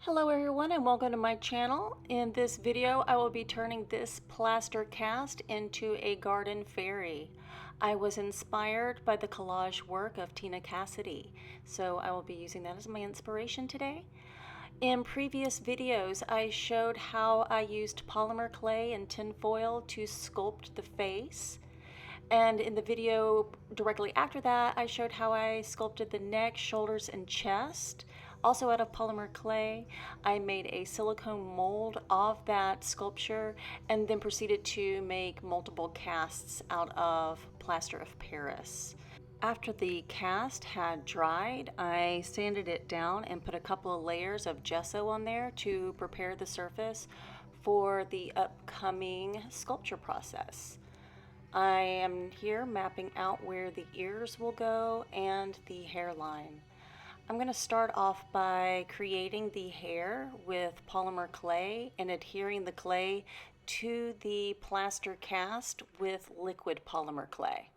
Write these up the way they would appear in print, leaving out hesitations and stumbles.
Hello everyone and welcome to my channel. In this video I will be turning this plaster cast into a garden fairy. I was inspired by the collage work of Tina Cassidy, so I will be using that as my inspiration today. In previous videos I showed how I used polymer clay and tinfoil to sculpt the face. And in the video directly after that, I showed how I sculpted the neck, shoulders, and chest. Also out of polymer clay, I made a silicone mold of that sculpture and then proceeded to make multiple casts out of plaster of Paris. After the cast had dried, I sanded it down and put a couple of layers of gesso on there to prepare the surface for the upcoming sculpture process. I am here mapping out where the ears will go and the hairline. I'm going to start off by creating the hair with polymer clay and adhering the clay to the plaster cast with liquid polymer clay.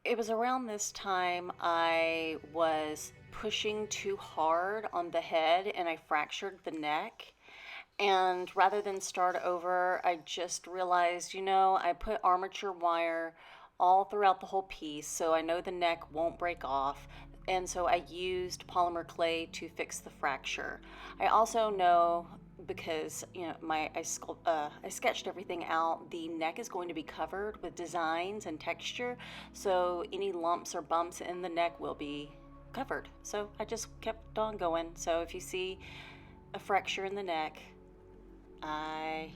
It was around this time I was pushing too hard on the head and I fractured the neck. And rather than start over, I just realized, I put armature wire all throughout the whole piece so I know the neck won't break off. And so I used polymer clay to fix the fracture. I also know, because I sketched everything out, the neck is going to be covered with designs and texture, so any lumps or bumps in the neck will be covered. So I just kept on going. So if you see a fracture in the neck, I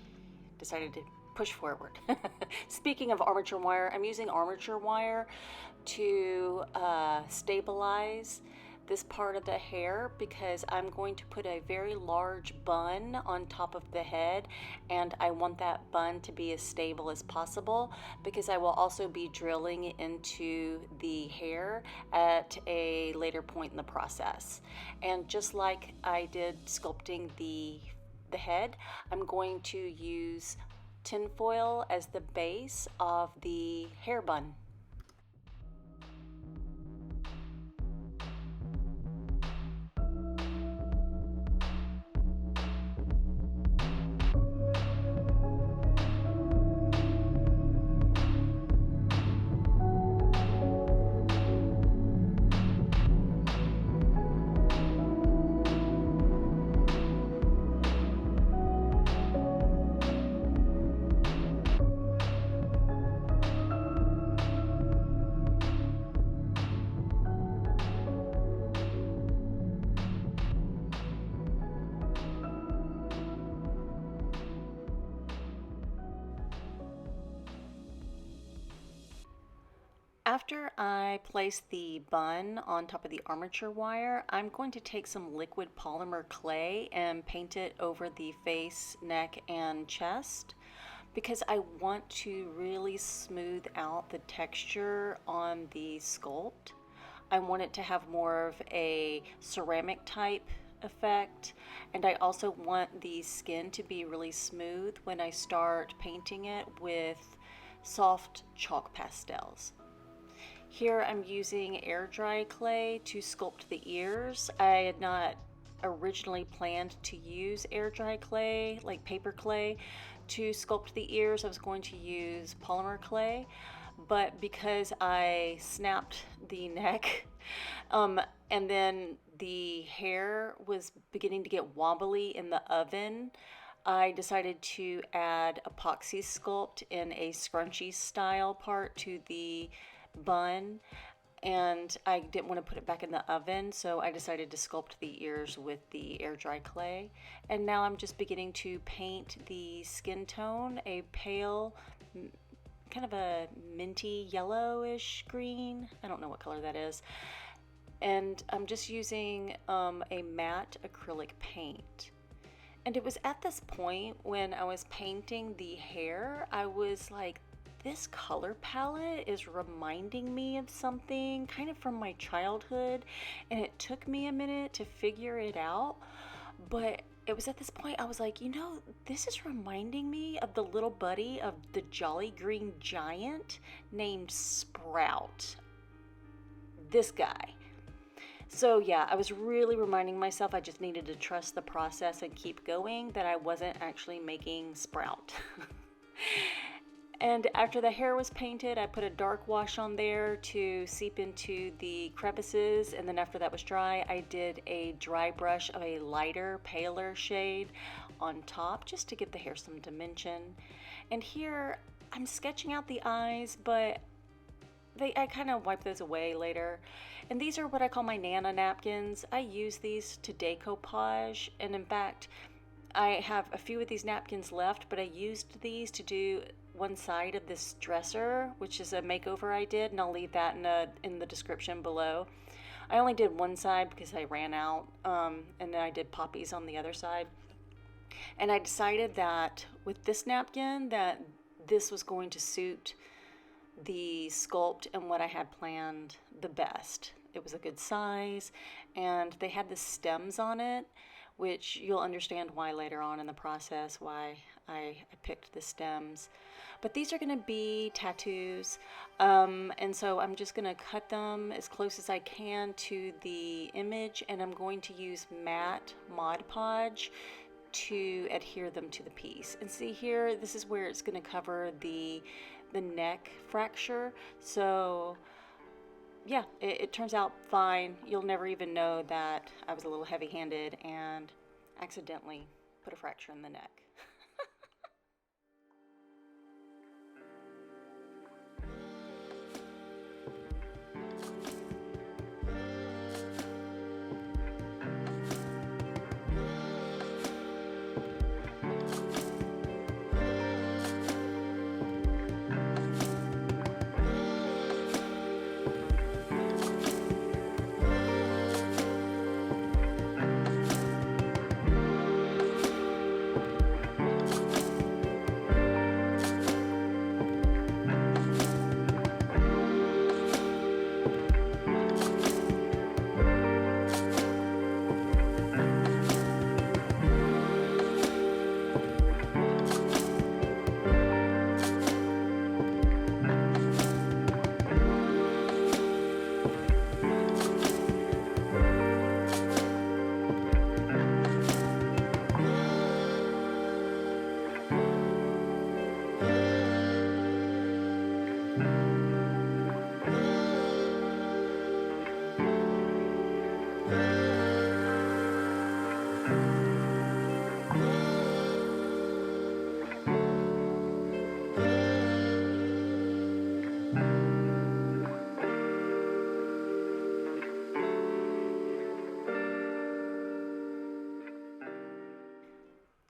decided to push forward. Speaking of armature wire, I'm using armature wire to stabilize this part of the hair because I'm going to put a very large bun on top of the head, and I want that bun to be as stable as possible because I will also be drilling into the hair at a later point in the process. And just like I did sculpting the head, I'm going to use tinfoil as the base of the hair bun. After I place the bun on top of the armature wire, I'm going to take some liquid polymer clay and paint it over the face, neck, and chest because I want to really smooth out the texture on the sculpt. I want it to have more of a ceramic type effect, and I also want the skin to be really smooth when I start painting it with soft chalk pastels. Here I'm using air dry clay to sculpt the ears. I had not originally planned to use air dry clay, like paper clay, to sculpt the ears. I was going to use polymer clay, but because I snapped the neck and then the hair was beginning to get wobbly in the oven, I decided to add epoxy sculpt in a scrunchy style part to the bun, and I didn't want to put it back in the oven, so I decided to sculpt the ears with the air dry clay. And now I'm just beginning to paint the skin tone a pale, kind of a minty yellowish green. I don't know what color that is. and I'm just using a matte acrylic paint. And it was at this point when I was painting the hair, I was like, this color palette is reminding me of something kind of from my childhood, and it took me a minute to figure it out. But it was at this point I was like, you know, this is reminding me of the little buddy of the Jolly Green Giant named Sprout. This guy. So yeah, I was really reminding myself I just needed to trust the process and keep going, that I wasn't actually making Sprout. And after the hair was painted, I put a dark wash on there to seep into the crevices, and then after that was dry, I did a dry brush of a lighter, paler shade on top just to give the hair some dimension. And here I'm sketching out the eyes, but I kind of wipe those away later. And these are what I call my Nana napkins. I use these to decoupage, and in fact, I have a few of these napkins left, but I used these to do one side of this dresser, which is a makeover I did, and I'll leave that in the description below. I only did one side because I ran out, and then I did poppies on the other side. And I decided that with this napkin that this was going to suit the sculpt and what I had planned the best. It was a good size, and they had the stems on it, which you'll understand why later on in the process, why I picked the stems. But these are going to be tattoos, and so I'm just going to cut them as close as I can to the image, and I'm going to use matte Mod Podge to adhere them to the piece. And see here, this is where it's going to cover the neck fracture. So yeah, it turns out fine. You'll never even know that I was a little heavy-handed and accidentally put a fracture in the neck.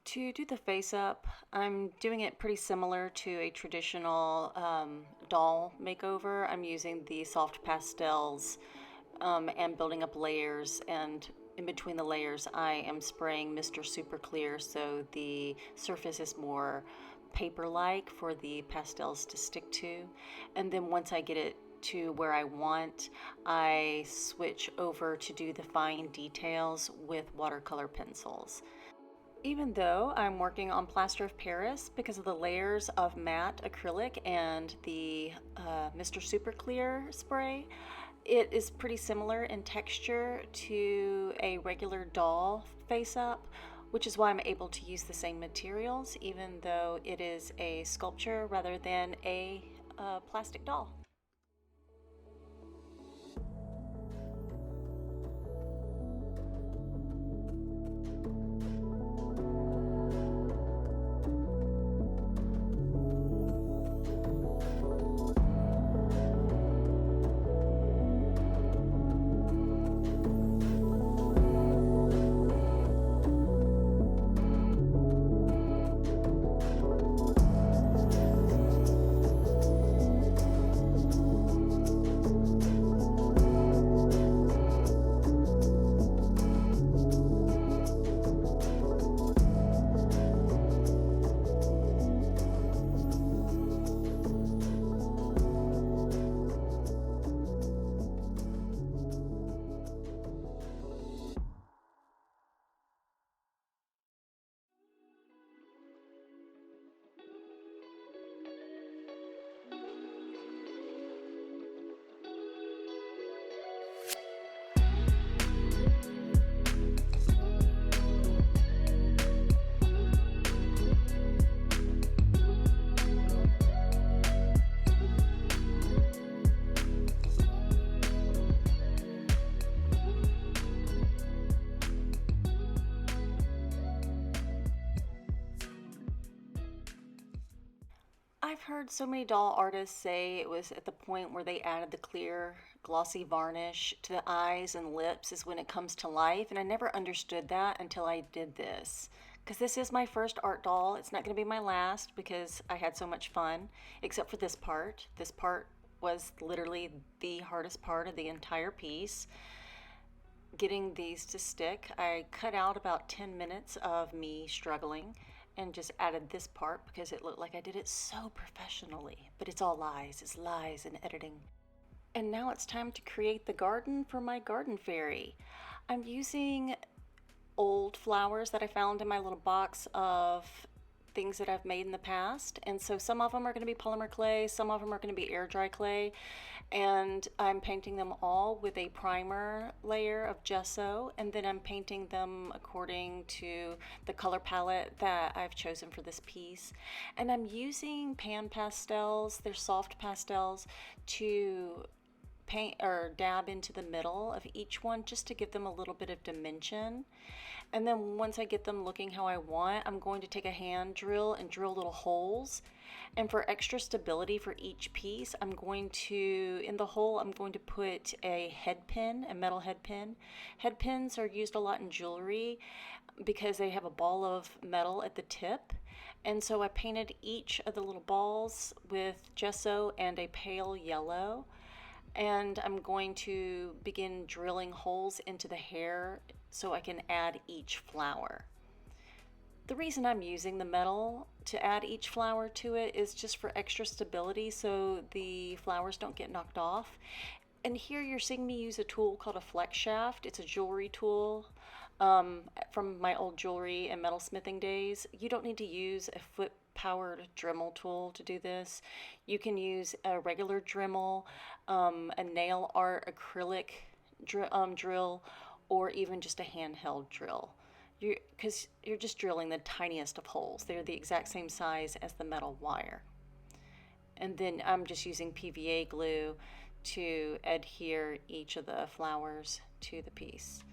To do the face up, I'm doing it pretty similar to a traditional doll makeover. I'm using the soft pastels and building up layers, and in between the layers I am spraying Mr. Super Clear so the surface is more paper-like for the pastels to stick to. And then once I get it to where I want, I switch over to do the fine details with watercolor pencils. Even though I'm working on plaster of Paris, because of the layers of matte acrylic and the Mr. Super Clear spray, it is pretty similar in texture to a regular doll face up, which is why I'm able to use the same materials, even though it is a sculpture rather than a plastic doll. I've heard so many doll artists say it was at the point where they added the clear, glossy varnish to the eyes and lips is when it comes to life, and I never understood that until I did this. Because this is my first art doll. It's not going to be my last because I had so much fun, except for this part. This part was literally the hardest part of the entire piece. Getting these to stick, I cut out about 10 minutes of me struggling and just added this part because it looked like I did it so professionally. But it's all lies, it's lies and editing. And now it's time to create the garden for my garden fairy. I'm using old flowers that I found in my little box of things that I've made in the past. And so some of them are going to be polymer clay, some of them are going to be air dry clay. And I'm painting them all with a primer layer of gesso, and then I'm painting them according to the color palette that I've chosen for this piece. And I'm using pan pastels, they're soft pastels, to paint or dab into the middle of each one just to give them a little bit of dimension. And then once I get them looking how I want, I'm going to take a hand drill and drill little holes. And for extra stability for each piece, I'm going to, in the hole, I'm going to put a head pin, a metal head pin. Head pins are used a lot in jewelry because they have a ball of metal at the tip. And so I painted each of the little balls with gesso and a pale yellow. And I'm going to begin drilling holes into the hair so I can add each flower. The reason I'm using the metal to add each flower to it is just for extra stability so the flowers don't get knocked off. And here you're seeing me use a tool called a flex shaft. It's a jewelry tool from my old jewelry and metalsmithing days. You don't need to use a foot powered Dremel tool to do this. You can use a regular Dremel, a nail art acrylic drill, or even just a handheld drill. Because you're just drilling the tiniest of holes. They're the exact same size as the metal wire. And then I'm just using PVA glue to adhere each of the flowers to the piece.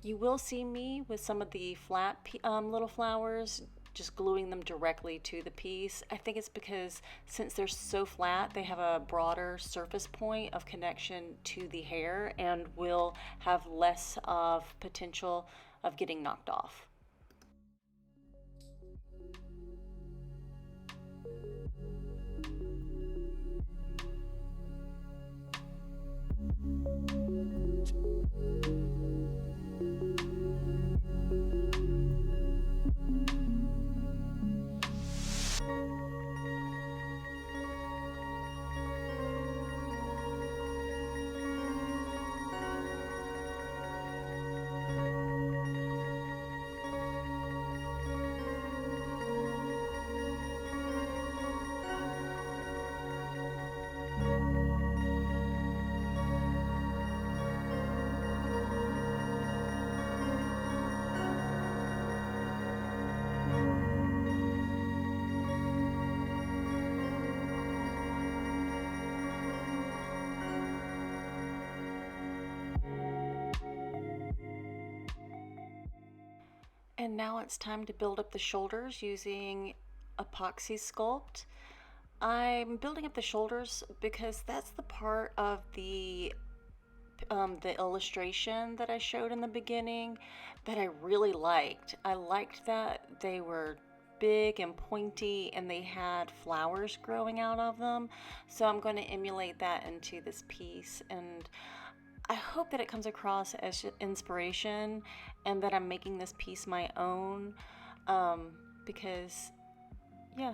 You will see me with some of the flat little flowers just gluing them directly to the piece. I think it's because since they're so flat, they have a broader surface point of connection to the hair and will have less of potential of getting knocked off. And now it's time to build up the shoulders using epoxy sculpt. I'm building up the shoulders because that's the part of the illustration that I showed in the beginning that I really liked. I liked that they were big and pointy and they had flowers growing out of them. So I'm going to emulate that into this piece, and I hope that it comes across as inspiration and that I'm making this piece my own, because, yeah,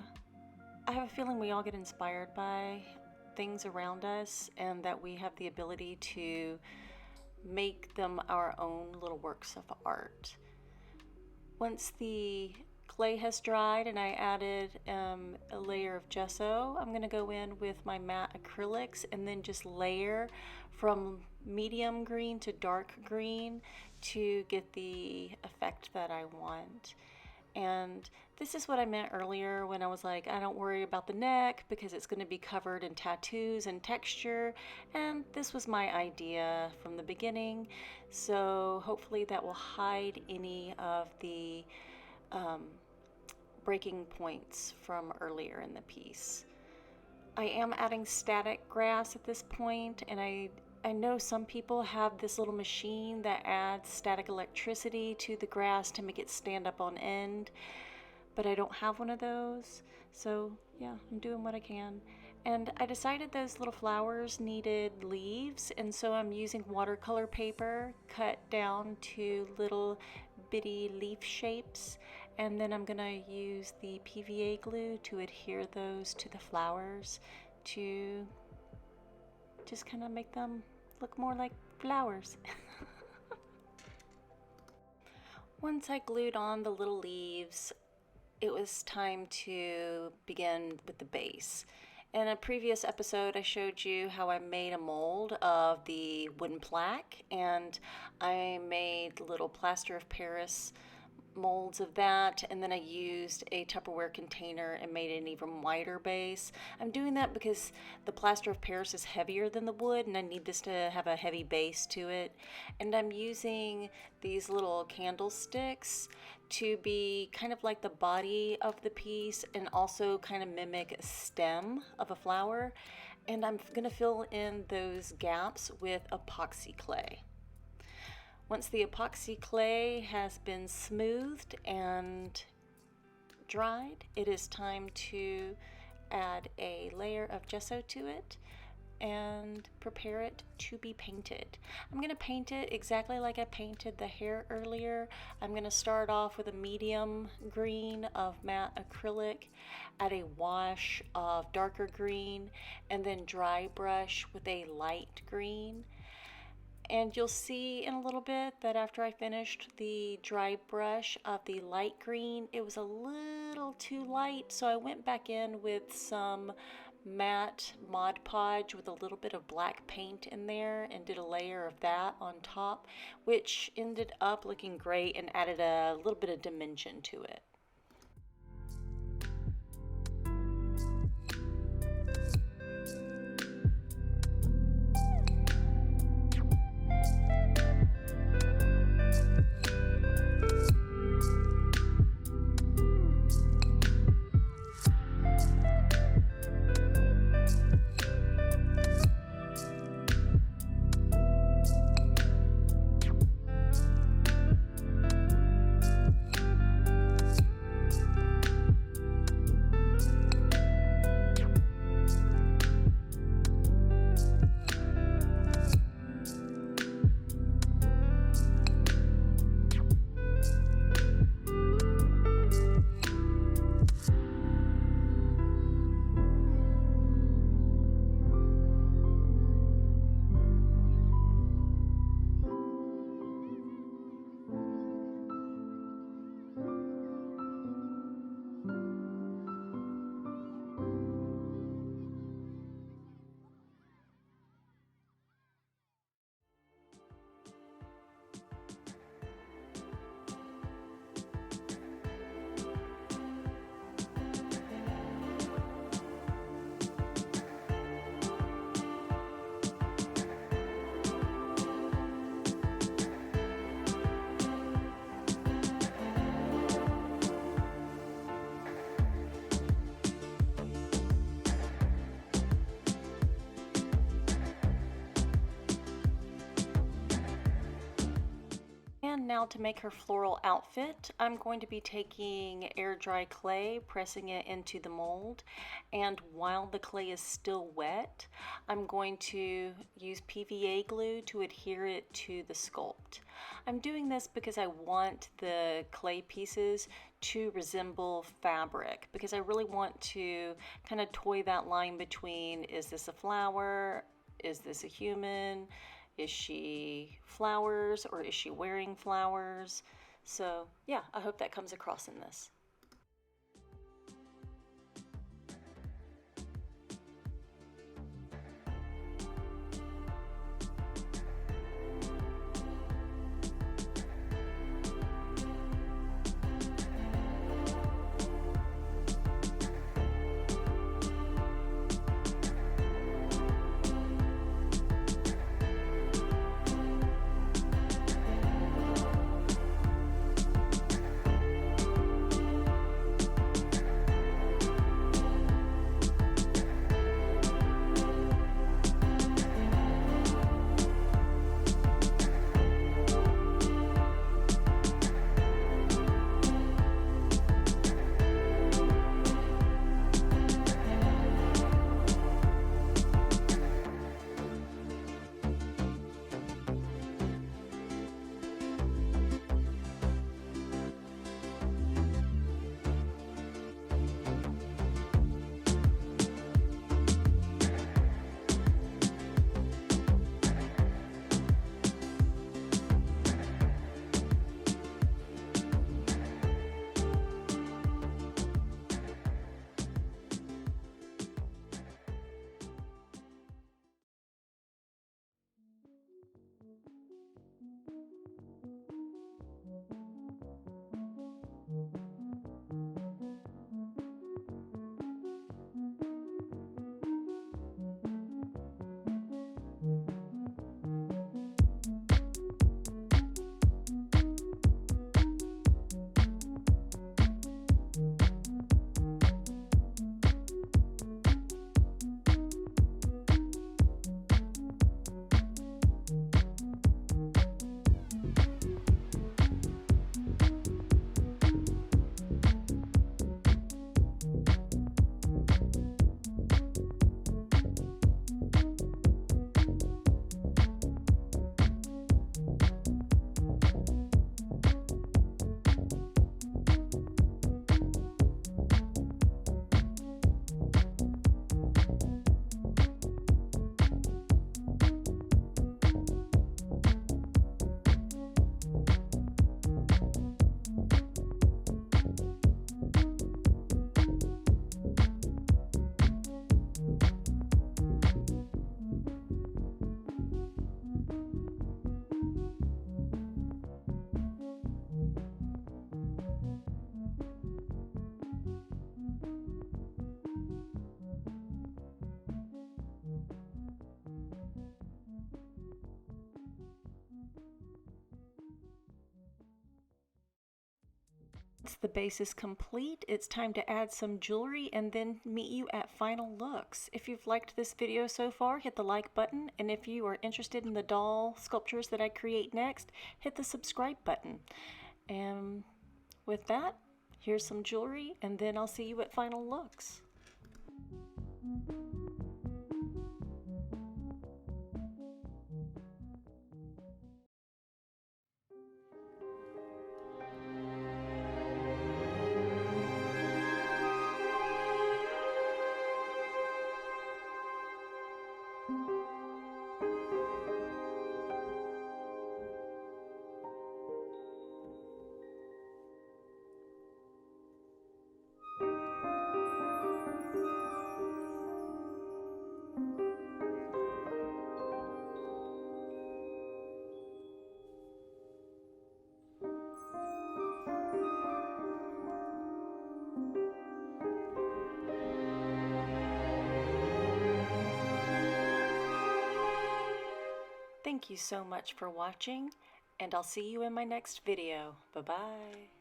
I have a feeling we all get inspired by things around us and that we have the ability to make them our own little works of art. Once the clay has dried and I added a layer of gesso, I'm going to go in with my matte acrylics and then just layer from medium green to dark green to get the effect that I want. And this is what I meant earlier when I was like, I don't worry about the neck because it's going to be covered in tattoos and texture. And this was my idea from the beginning. So hopefully that will hide any of the breaking points from earlier in the piece. I am adding static grass at this point, and I know some people have this little machine that adds static electricity to the grass to make it stand up on end, but I don't have one of those. So yeah, I'm doing what I can. And I decided those little flowers needed leaves, and so I'm using watercolor paper cut down to little bitty leaf shapes, and then I'm gonna use the PVA glue to adhere those to the flowers to just kind of make them look more like flowers. Once I glued on the little leaves, it was time to begin with the base. In a previous episode, I showed you how I made a mold of the wooden plaque, and I made little plaster of Paris molds of that, and then I used a Tupperware container and made an even wider base. I'm doing that because the plaster of Paris is heavier than the wood, and I need this to have a heavy base to it. And I'm using these little candlesticks to be kind of like the body of the piece and also kind of mimic a stem of a flower. And I'm going to fill in those gaps with epoxy clay. Once the epoxy clay has been smoothed and dried, it is time to add a layer of gesso to it and prepare it to be painted. I'm going to paint it exactly like I painted the hair earlier. I'm going to start off with a medium green of matte acrylic, add a wash of darker green, and then dry brush with a light green. And you'll see in a little bit that after I finished the dry brush of the light green, it was a little too light, so I went back in with some matte Mod Podge with a little bit of black paint in there and did a layer of that on top, which ended up looking great and added a little bit of dimension to it. And now to make her floral outfit, I'm going to be taking air dry clay, pressing it into the mold, and while the clay is still wet, I'm going to use PVA glue to adhere it to the sculpt. I'm doing this because I want the clay pieces to resemble fabric, because I really want to kind of toy that line between, is this a flower, is this a human, is she flowers or is she wearing flowers? So yeah, I hope that comes across in this. The base is complete. It's time to add some jewelry and then meet you at final looks. If you've liked this video so far, hit the like button, and if you are interested in the doll sculptures that I create next, hit the subscribe button. And with that, here's some jewelry, and then I'll see you at final looks. Thank you so much for watching, and I'll see you in my next video. Bye-bye.